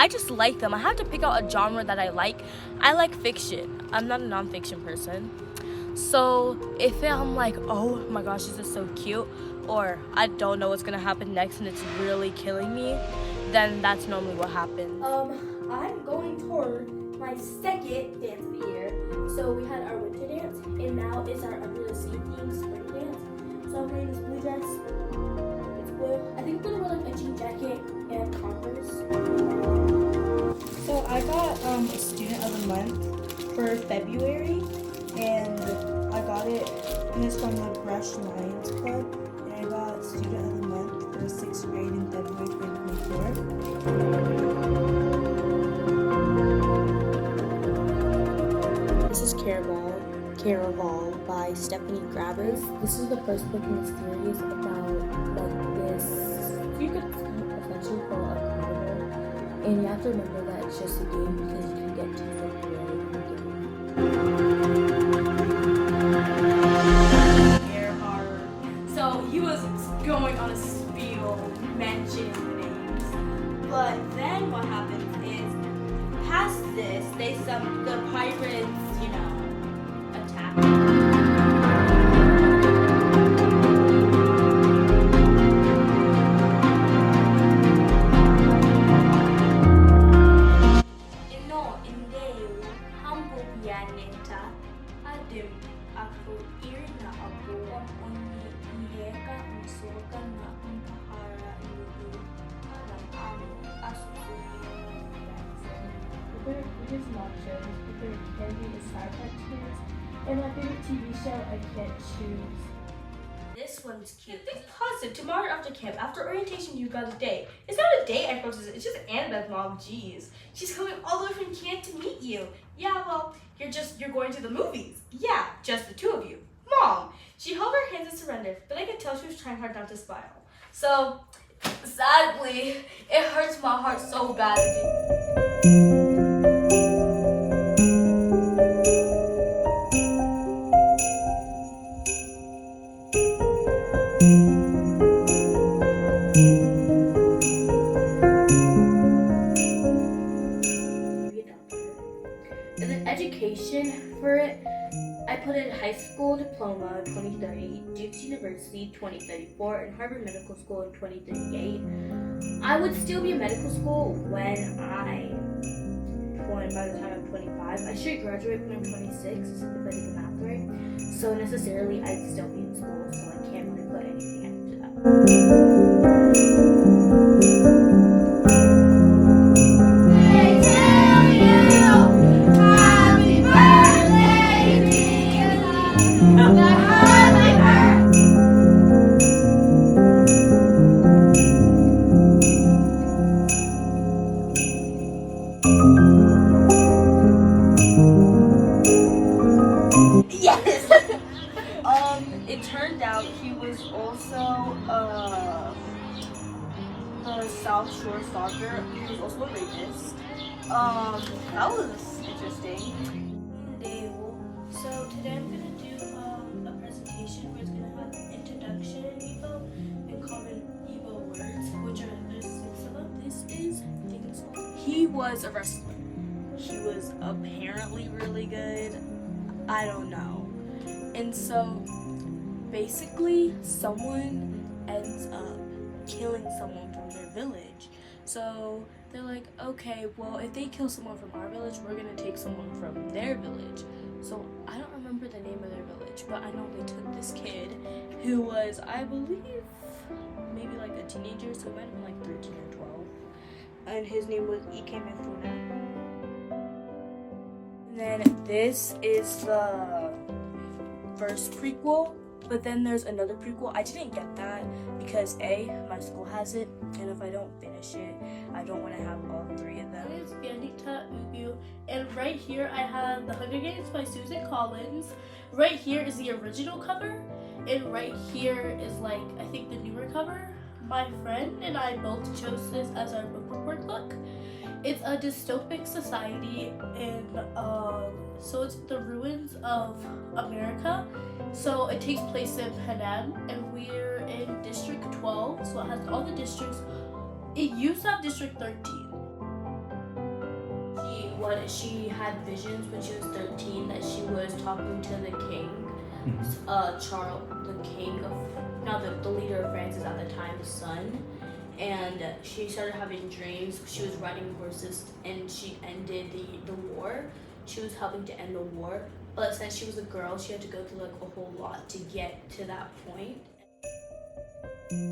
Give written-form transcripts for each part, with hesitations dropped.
I just like them. I have to pick out a genre that I like. I like fiction. I'm not a nonfiction person. So if I'm like, oh my gosh, this is so cute, or I don't know what's gonna happen next and it's really killing me, then that's normally what happens. I'm going toward my second dance of the year. So we had our winter dance, and now it's our under the sea theme spring dance. So I'm wearing this blue dress. It's blue. I think I'm gonna wear like a jean jacket and Converse. So I got a student of the month for February, and I got it, and it's from the Brush Lions Club, and I got student of the month for the 6th grade in February 2024. This is Caraval by Stephanie Grabbers. This is the first book in the series about like this. You could essentially call it a carnival, and you have to remember that it's just a game because you can get too far away in the game. So he was going on a spiel mentioning names, but then what happens is past this, the pirates, you know, attack. No, indeo, humble BİANETA AT ako irna ako onye iheka misoka na umpahara ilugu ng among asusunod. Their biggest nachos, their candy is side cartoons, and my favorite TV show I can't choose. This one's cute. Think positive. Tomorrow after camp, after orientation, you got a date. It's not a date, I suppose. It's just Annabeth's mom. Jeez, she's coming all the way from camp to meet you. Yeah, well, you're going to the movies. Yeah, just the two of you. Mom. She held her hands and surrendered, but I could tell she was trying hard not to smile. So, sadly, it hurts my heart so badly. And then education for it, I put in high school diploma 2030, Duke University 2034, and Harvard Medical School in 2038. I would still be in medical school by the time I'm 25. I should graduate when I'm 26 if I did the math right. So necessarily I'd still be in school, so I can't really put anything after that. Yes! It turned out he was also the South Shore stalker. He was also a rapist. That was interesting. So today I'm gonna do a presentation where it's gonna have introduction in Igbo and common Igbo words, which are there's 6 of them. This is things. He was a wrestler. He was apparently really good. I don't know. And so basically someone ends up killing someone from their village. So they're like, okay, well, if they kill someone from our village, we're gonna take someone from their village. So I don't remember the name of their village, but I know they took this kid who was, I believe, maybe like a teenager, so he might have been like 13 or 12. And his name was Ike Mifuna. And then this is the first prequel, but then there's another prequel. I didn't get that because A, my school has it, and if I don't finish it, I don't want to have all 3 of them. It's BİANETA AT, and right here I have The Hunger Games by Susan Collins. Right here is the original cover, and right here is like, I think the newer cover. My friend and I both chose this as our book report book. It's a dystopic society, and so it's the ruins of America. So it takes place in Penang, and we're in District 12, so it has all the districts. It used to have District 13. she had visions when she was 13 that she was talking to the king, Charles, the king of, not the leader of France at the time, the son. And she started having dreams. She was riding horses and she ended the war. She was helping to end the war. But since she was a girl, she had to go through like a whole lot to get to that point.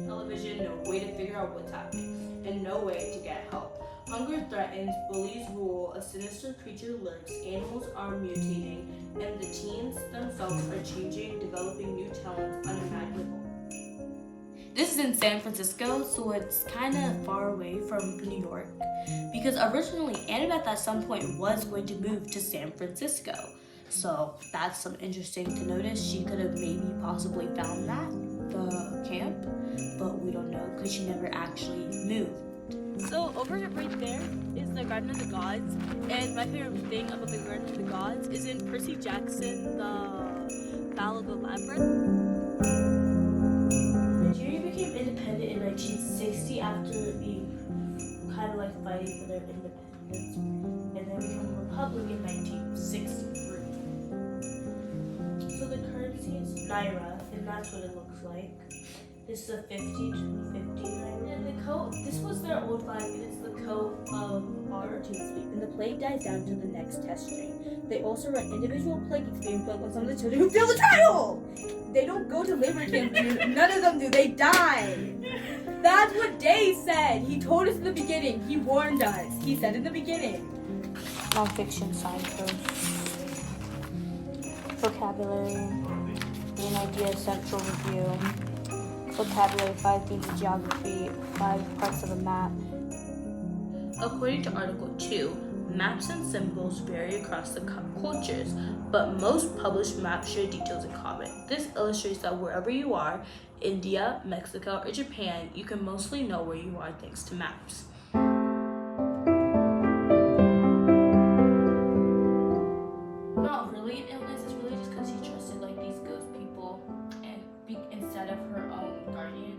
Television, no way to figure out what's happening, and no way to get help. Hunger threatens, bullies rule, a sinister creature lurks, animals are mutating, and the teens themselves are changing, developing new talents unimaginable. This is in San Francisco, so it's kind of far away from New York, because originally Annabeth at some point was going to move to San Francisco. So that's some interesting to notice. She could have maybe possibly found the camp, but we don't know because she never actually moved. So over right there is the Garden of the Gods, and my favorite thing about the Garden of the Gods is in Percy Jackson, the Battle of the Labyrinth. Nigeria became independent in 1960 after being kind of like fighting for their independence, and then became a republic in 1963. So the currency is Naira, and that's what it looks like. This is a 50 Naira. And the coat, this was their old flag, and it's the coat of our toothpaste. And the plague dies down to the next test string. They also run individual plague experiments on some of the children who fail the trial! They don't go to labor camp, dude. None of them do. They die. That's what Day said. He told us in the beginning. He warned us. He said in the beginning. Nonfiction signposts. Vocabulary. Main idea central review. Vocabulary, 5 themes of geography, 5 parts of a map. According to Article 2, maps and symbols vary across the cultures, but most published maps share details in common. This illustrates that wherever you are, India, Mexico, or Japan, you can mostly know where you are thanks to maps. Not really an illness, it's really just because she trusted like these ghost people and instead of her own guardian.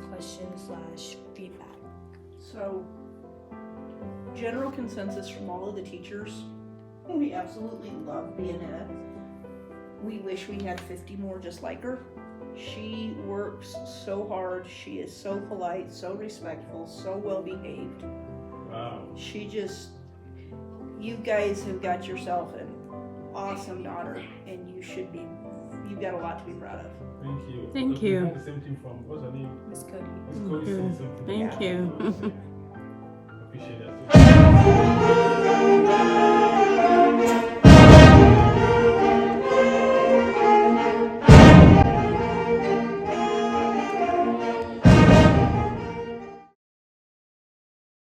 Question/feedback. So, general consensus from all of the teachers, we absolutely love BİANETA. We wish we had 50 more just like her. She works so hard, she is so polite, so respectful, so well behaved. Wow. She just, you guys have got yourself an awesome daughter, and you've got a lot to be proud of. Thank you. Thank you. We have the same thing from, what's her name? Miss Cody. Miss Cody said something. Thank you. Appreciate it.